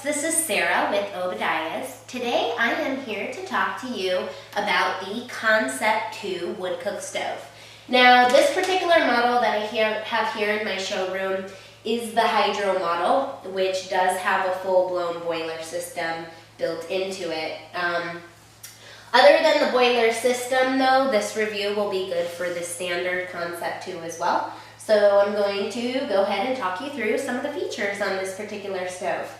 this is Sarah with Obadiah's. Today I am here to talk to you about the Concept 2 wood cook stove. Now this particular model that I have here in my showroom is the hydro model, which does have a full-blown boiler system built into it. Other than the boiler system though, this review will be good for the standard Concept 2 as well. So I'm going to go ahead and talk you through some of the features on this particular stove.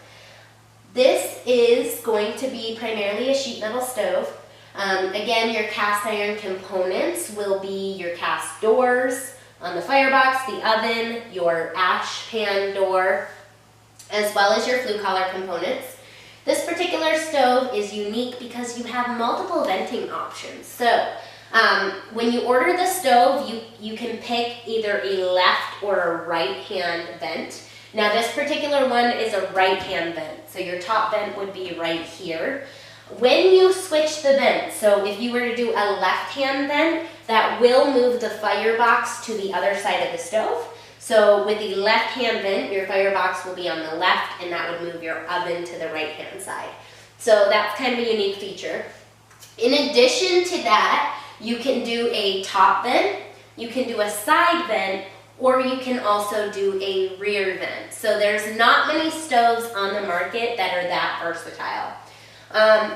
This is going to be primarily a sheet metal stove. Again, your cast iron components will be your cast doors on the firebox, the oven, your ash pan door, as well as your flue collar components. This particular stove is unique because you have multiple venting options. So when you order the stove, you can pick either a left or a right hand vent. Now this particular one is a right hand vent, so your top vent would be right here. When you switch the vent, so if you were to do a left hand vent, that will move the firebox to the other side of the stove. So with the left hand vent, your firebox will be on the left and that would move your oven to the right hand side. So that's kind of a unique feature. In addition to that, you can do a top vent, you can do a side vent, or you can also do a rear vent. So there's not many stoves on the market that are that versatile.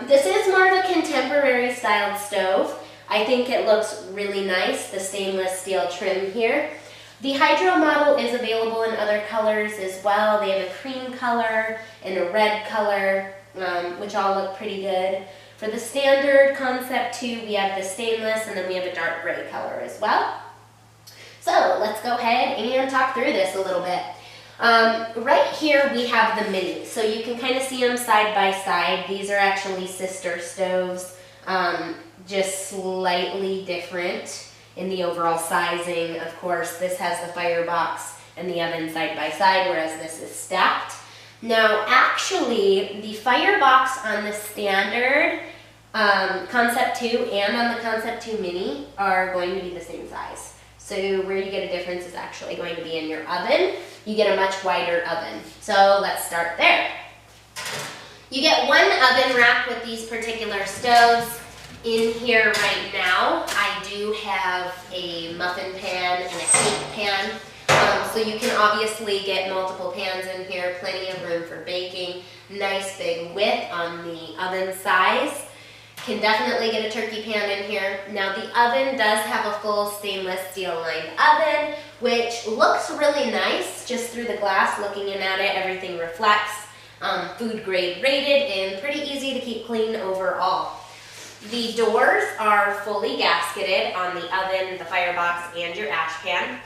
This is more of a contemporary styled stove. I think it looks really nice, the stainless steel trim here. The hydro model is available in other colors as well. They have a cream color and a red color, which all look pretty good. For the standard Concept 2, we have the stainless and then we have a dark gray color as well. So let's go ahead and talk through this a little bit. Right here we have the mini. So you can kind of see them side by side. These are actually sister stoves, just slightly different in the overall sizing. Of course, this has the firebox and the oven side by side, whereas this is stacked. Now, actually, the firebox on the standard Concept 2 and on the Concept 2 Mini are going to be the same size. So where you get a difference is actually going to be in your oven. You get a much wider oven. So let's start there. You get one oven rack with these particular stoves. In here right now, I do have a muffin pan and a cake pan. So you can obviously get multiple pans in here, plenty of room for baking, nice big width on the oven size. Can definitely get a turkey pan in here. Now the oven does have a full stainless steel lined oven, which looks really nice just through the glass. Looking in at it, everything reflects. Food grade rated and pretty easy to keep clean overall. The doors are fully gasketed on the oven, the firebox, and your ash pan.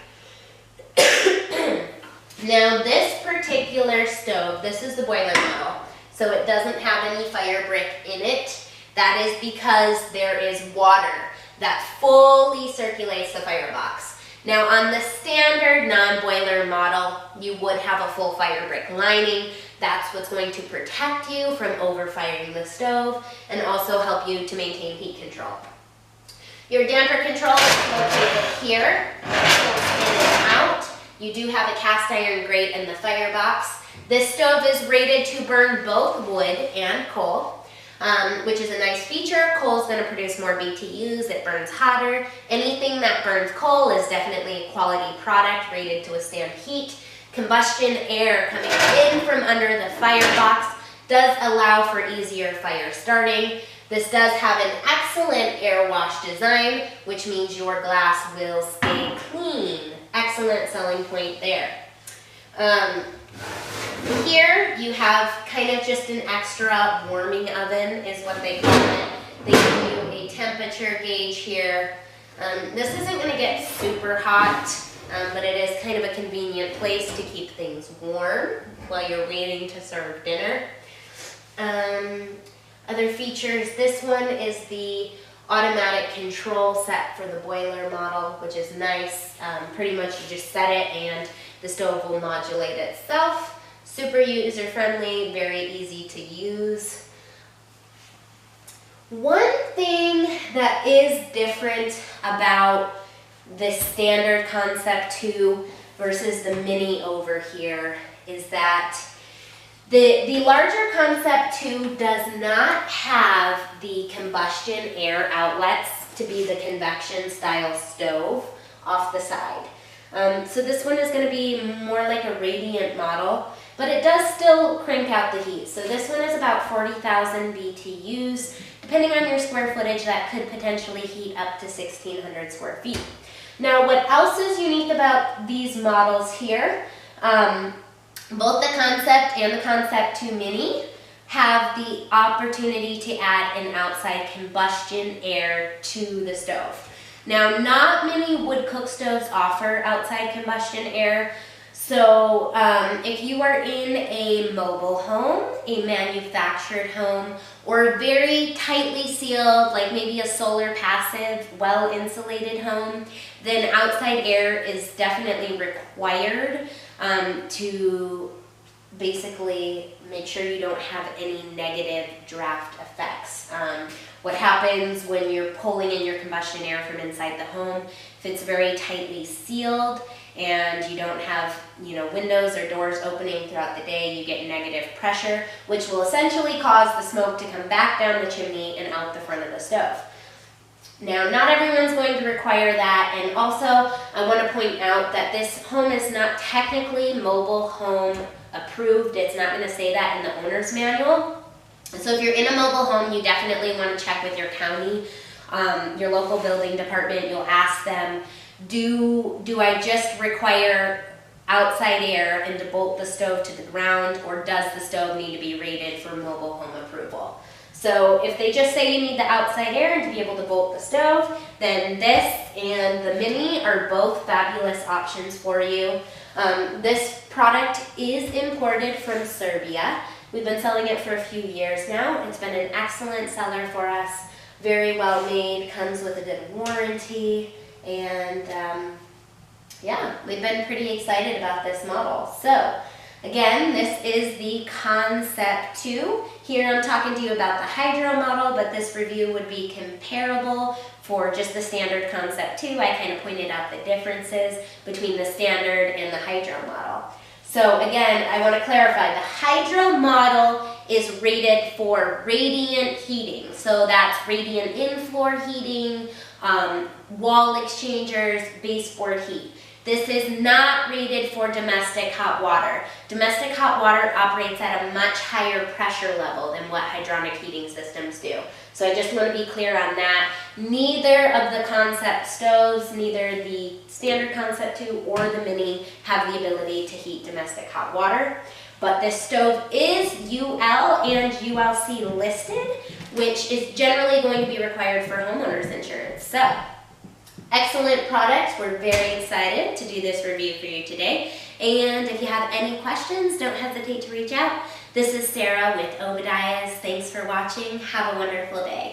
Now this particular stove, this is the boiler model, so it doesn't have any fire brick in it. That is because there is water that fully circulates the firebox. Now on the standard non-boiler model, you would have a full fire brick lining. That's what's going to protect you from overfiring the stove and also help you to maintain heat control. Your damper control is located here, goes in and out. You do have a cast iron grate in the firebox. This stove is rated to burn both wood and coal, which is a nice feature. Coal is going to produce more BTUs, it burns hotter. Anything that burns coal is definitely a quality product rated to withstand heat. Combustion air coming in from under the firebox does allow for easier fire starting. This does have an excellent air wash design, which means your glass will stay clean. Excellent selling point there. Here you have kind of just an extra warming oven is what they call it. They give you a temperature gauge here. This isn't going to get super hot, but it is kind of a convenient place to keep things warm while you're waiting to serve dinner. Other features, this one is the automatic control set for the boiler model, which is nice. Pretty much you just set it and the stove will modulate itself. Super user friendly, very easy to use. One thing that is different about this standard Concept 2 versus the Mini over here is that The larger Concept 2 does not have the combustion air outlets to be the convection style stove off the side. So this one is going to be more like a radiant model, but it does still crank out the heat. So this one is about 40,000 BTUs. Depending on your square footage, that could potentially heat up to 1,600 square feet. Now, what else is unique about these models here? Both the Concept and the Concept 2 Mini have the opportunity to add an outside combustion air to the stove. Now, not many wood cook stoves offer outside combustion air. So if you are in a mobile home, a manufactured home, or a very tightly sealed, like maybe a solar passive, well-insulated home, then outside air is definitely required to basically make sure you don't have any negative draft effects. What happens when you're pulling in your combustion air from inside the home, if it's very tightly sealed and you don't have, windows or doors opening throughout the day, you get negative pressure, which will essentially cause the smoke to come back down the chimney and out the front of the stove. Now, not everyone's going to require that, and also I want to point out that this home is not technically mobile home approved. It's not going to say that in the owner's manual. So if you're in a mobile home, you definitely want to check with your county, your local building department. You'll ask them, do I just require outside air and to bolt the stove to the ground, or does the stove need to be rated for mobile home approval? So if they just say you need the outside air and to be able to bolt the stove, then this and the Mini are both fabulous options for you. This product is imported from Serbia. We've been selling it for a few years now. It's been an excellent seller for us. Very well made, comes with a good warranty, and yeah, we've been pretty excited about this model. So again, this is the Concept 2. Here I'm talking to you about the Hydro model, but this review would be comparable for just the standard Concept 2. I kind of pointed out the differences between the standard and the Hydro model. So again, I want to clarify, the Hydro model is rated for radiant heating. So that's radiant in-floor heating, wall exchangers, baseboard heat. This is not rated for domestic hot water. Domestic hot water operates at a much higher pressure level than what hydronic heating systems do. So I just want to be clear on that. Neither of the Concept stoves, neither the standard Concept 2 or the Mini, have the ability to heat domestic hot water. But this stove is UL and ULC listed, which is generally going to be required for homeowners insurance. So, excellent products. We're very excited to do this review for you today. And if you have any questions, don't hesitate to reach out. This is Sarah with Obadiah's. Thanks for watching. Have a wonderful day.